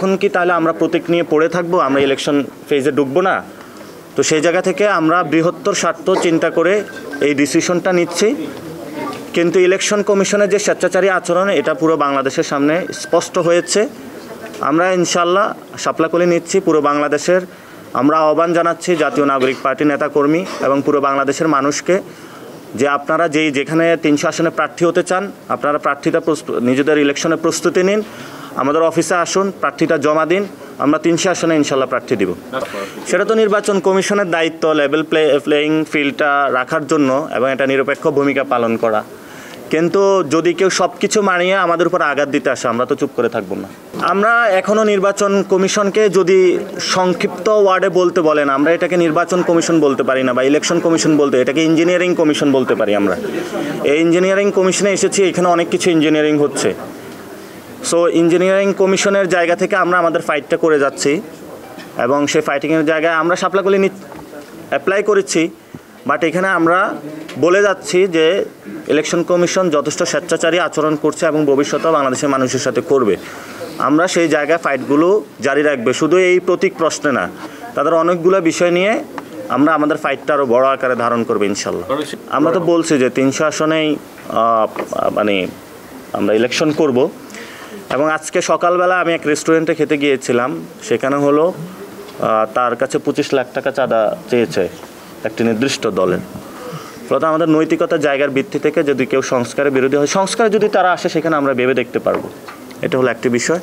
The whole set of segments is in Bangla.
এখন কি তাহলে আমরা প্রতীক নিয়ে পড়ে থাকবো, আমরা ইলেকশন ফেজে ঢুকবো না? তো সেই জায়গা থেকে আমরা বৃহত্তর স্বার্থ চিন্তা করে এই ডিসিশনটা নিচ্ছি। কিন্তু ইলেকশন কমিশনের যে স্বেচ্ছাচারী আচরণ, এটা পুরো বাংলাদেশের সামনে স্পষ্ট হয়েছে। আমরা ইনশাল্লাহ শাপলাকলি নিচ্ছি পুরো বাংলাদেশের। আমরা আহ্বান জানাচ্ছি জাতীয় নাগরিক পার্টি নেতাকর্মী এবং পুরো বাংলাদেশের মানুষকে যে আপনারা যেখানে 300 আসনে প্রার্থী হতে চান, আপনারা প্রার্থীতা নিজেদের ইলেকশনে প্রস্তুতি নিন, আমাদের অফিসে আসুন, প্রার্থীটা জমা দিন, আমরা 300 আসনে ইনশাল্লাহ প্রার্থী দিব। সেটা তো নির্বাচন কমিশনের দায়িত্ব লেভেল প্লেয়িং ফিল্ডটা রাখার জন্য এবং এটা নিরপেক্ষ ভূমিকা পালন করা। কিন্তু যদি কেউ সব কিছু মানিয়ে আমাদের উপর আঘাত দিতে আসে, আমরা তো চুপ করে থাকবো না। আমরা এখনও নির্বাচন কমিশনকে যদি সংক্ষিপ্ত ওয়ার্ডে বলতে বলেন, আমরা এটাকে নির্বাচন কমিশন বলতে পারি না বা ইলেকশন কমিশন বলতে, এটাকে ইঞ্জিনিয়ারিং কমিশন বলতে পারি আমরা। এই ইঞ্জিনিয়ারিং কমিশনে এসেছি, এখানে অনেক কিছু ইঞ্জিনিয়ারিং হচ্ছে। সো ইঞ্জিনিয়ারিং কমিশনের জায়গা থেকে আমরা আমাদের ফাইটটা করে যাচ্ছি এবং সেই ফাইটিংয়ের জায়গায় আমরা শাপলাকলি অ্যাপ্লাই করেছি। বাট এখানে আমরা বলে যাচ্ছি যে ইলেকশন কমিশন যথেষ্ট স্বেচ্ছাচারী আচরণ করছে এবং ভবিষ্যতেও বাংলাদেশের মানুষের সাথে করবে। আমরা সেই জায়গায় ফাইটগুলো জারি রাখবে, শুধু এই প্রতীক প্রশ্নে না, তাদের অনেকগুলো বিষয় নিয়ে আমরা আমাদের ফাইটটা আরও বড় আকারে ধারণ করবে ইনশাল্লাহ। আমরা তো বলছি যে 300 আসনেই মানে আমরা ইলেকশন করব। এবং আজকে সকালবেলা আমি এক রেস্টুরেন্টে খেতে গিয়েছিলাম, সেখানে হলো তার কাছে 25 লাখ টাকা চাঁদা চেয়েছে একটি নির্দিষ্ট দলের। ফলত আমাদের নৈতিকতার জায়গার ভিত্তি থেকে যদি কেউ সংস্কারের বিরোধী হয়, সংস্কারে যদি তারা আসে সেখানে আমরা ভেবে দেখতে পারবো। এটা হলো একটি বিষয়।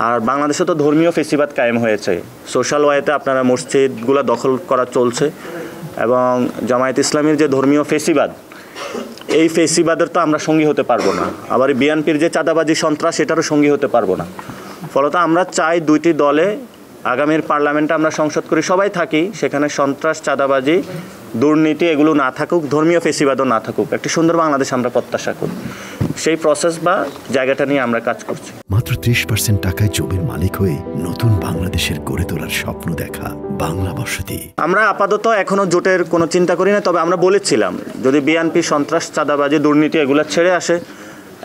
আর বাংলাদেশে তো ধর্মীয় ফেসিবাদ কায়েম হয়েছে, সোশ্যাল ওয়েতে আপনারা মসজিদগুলো দখল করা চলছে এবং জামায়াত ইসলামীর যে ধর্মীয় ফেসিবাদ, এই ফেসিবাদের তো আমরা সঙ্গী হতে পারবো না। আবার বিএনপির যে চাঁদাবাজি সন্ত্রাস, সেটারও সঙ্গী হতে পারবো না। ফলত আমরা চাই দুইটি দলে আগামীর পার্লামেন্টে আমরা সংসদ করি, সবাই থাকি, সেখানে সন্ত্রাস, চাঁদাবাজি, দুর্নীতি এগুলো না থাকুক, ধর্মীয় ফেসিবাদও না থাকুক, একটি সুন্দর বাংলাদেশ আমরা প্রত্যাশা করি। সেই প্রসেস বা জায়গাটা নিয়ে আমরা কাজ করছি। মাত্র 30% টাকায় জমির মালিক হয়ে নতুন বাংলাদেশের গড়ে তোলার স্বপ্ন দেখা বাংলা বসতি। আমরা আপাতত এখনো জোটের কোনো চিন্তা করি না, তবে আমরা বলেছিলাম যদি বিএনপি সন্ত্রাস, চাঁদাবাজি, দুর্নীতি এগুলো ছেড়ে আসে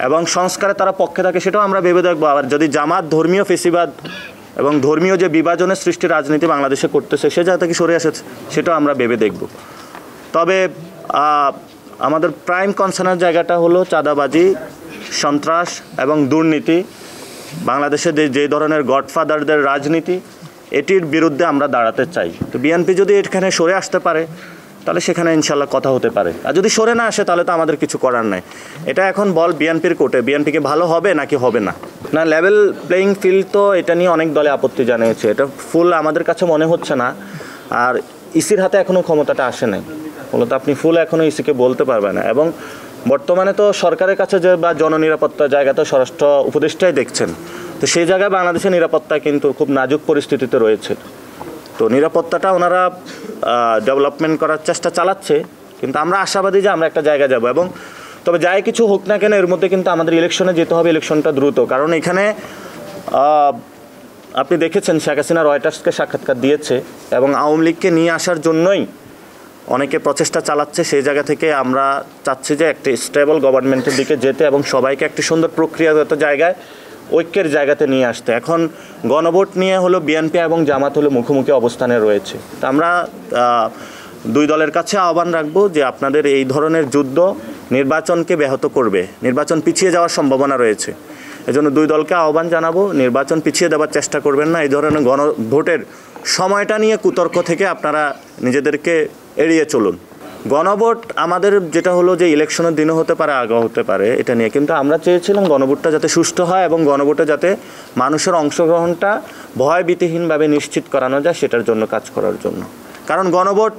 এবং সংস্কারে তারা পক্ষে থাকে, সেটাও আমরা ভেবে দেখবো। আবার যদি জামাত ধর্মীয় ফেসিবাদ এবং ধর্মীয় যে বিভাজনের সৃষ্টি রাজনীতি বাংলাদেশে করতেছে, সে জায়গা থেকে সরে আসে, সেটাও আমরা ভেবে দেখব। তবে আমাদের প্রাইম কনসার্নের জায়গাটা হলো চাঁদাবাজি, সন্ত্রাস এবং দুর্নীতি, বাংলাদেশে যে ধরনের গডফাদারদের রাজনীতি, এটির বিরুদ্ধে আমরা দাঁড়াতে চাই। তো বিএনপি যদি এখানে সরে আসতে পারে তাহলে সেখানে ইনশাল্লাহ কথা হতে পারে, আর যদি সরে না আসে তাহলে তো আমাদের কিছু করার নাই। এটা এখন বল বিএনপির কোর্টে, বিএনপিকে ভালো হবে নাকি হবে না। না, লেভেল প্লেয়িং ফিল্ড তো এটা নিয়ে অনেক দলে আপত্তি জানিয়েছে, এটা ফুল আমাদের কাছে মনে হচ্ছে না। আর ইসির হাতে এখনও ক্ষমতাটা আসে নাই, মূলত আপনি ফুল এখনও ইসিকে বলতে পারবেন না। এবং বর্তমানে তো সরকারের কাছে যে বা জননিরাপত্তার জায়গা তো স্বরাষ্ট্র উপদেষ্টাই দেখছেন, তো সেই জায়গায় বাংলাদেশের নিরাপত্তা কিন্তু খুব নাজুক পরিস্থিতিতে রয়েছে। তো নিরাপত্তাটা ওনারা ডেভেলপমেন্ট করার চেষ্টা চালাচ্ছে, কিন্তু আমরা আশাবাদী যে আমরা একটা জায়গায় যাব। এবং তবে যাই কিছু হোক না কেন, এর মধ্যে কিন্তু আমাদের ইলেকশনে যেতে হবে, ইলেকশনটা দ্রুত। কারণ এখানে আপনি দেখেছেন শেখ হাসিনা রয়টার্সকে সাক্ষাৎকার দিয়েছে এবং আওয়ামী লীগকে নিয়ে আসার জন্যই অনেকে প্রচেষ্টা চালাচ্ছে। সেই জায়গা থেকে আমরা চাচ্ছি যে একটি স্টেবল গভর্নমেন্টের দিকে যেতে এবং সবাইকে একটি সুন্দর প্রক্রিয়াগত জায়গায়, ঐক্যের জায়গাতে নিয়ে আসতে। এখন গণভোট নিয়ে হলো বিএনপি এবং জামাত হলো মুখোমুখি অবস্থানে রয়েছে। তো আমরা দুই দলের কাছে আহ্বান রাখবো যে আপনাদের এই ধরনের যুদ্ধ নির্বাচনকে ব্যাহত করবে, নির্বাচন পিছিয়ে যাওয়ার সম্ভাবনা রয়েছে। এজন্য দুই দলকে আহ্বান জানাবো, নির্বাচন পিছিয়ে দেওয়ার চেষ্টা করবেন না। এই ধরনের গণভোটের সময়টা নিয়ে কুতর্ক থেকে আপনারা নিজেদেরকে এড়িয়ে চলুন। গণভোট আমাদের যেটা হলো যে ইলেকশনের দিনও হতে পারে, আগেও হতে পারে, এটা নিয়ে কিন্তু আমরা চেয়েছিলাম গণভোটটা যাতে সুষ্ঠু হয় এবং গণভোটে যাতে মানুষের অংশগ্রহণটা ভয়ভীতিহীনভাবে নিশ্চিত করানো যায়, সেটার জন্য কাজ করার জন্য। কারণ গণভোট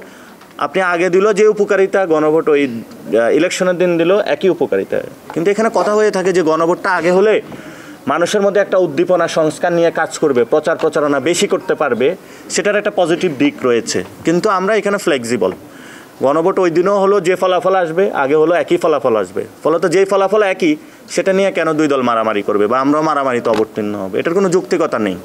আপনি আগে দিল যে উপকারিতা, গণভোট ওই ইলেকশনের দিন দিল একই উপকারিতা। কিন্তু এখানে কথা হয়ে থাকে যে গণভোটটা আগে হলে মানুষের মধ্যে একটা উদ্দীপনা, সংস্কার নিয়ে কাজ করবে, প্রচারণা বেশি করতে পারবে, সেটার একটা পজিটিভ দিক রয়েছে। কিন্তু আমরা এখানে ফ্লেক্সিবল, গণভোট ওই দিনও হলো যে ফলাফল আসবে, আগে হলো একই ফলাফল আসবে। ফলত যেই ফলাফল একই, সেটা নিয়ে কেন দুই দল মারামারি করবে বা আমরাও মারামারিতে অবতীর্ণ হবে, এটার কোনো যৌক্তিকতা নেই।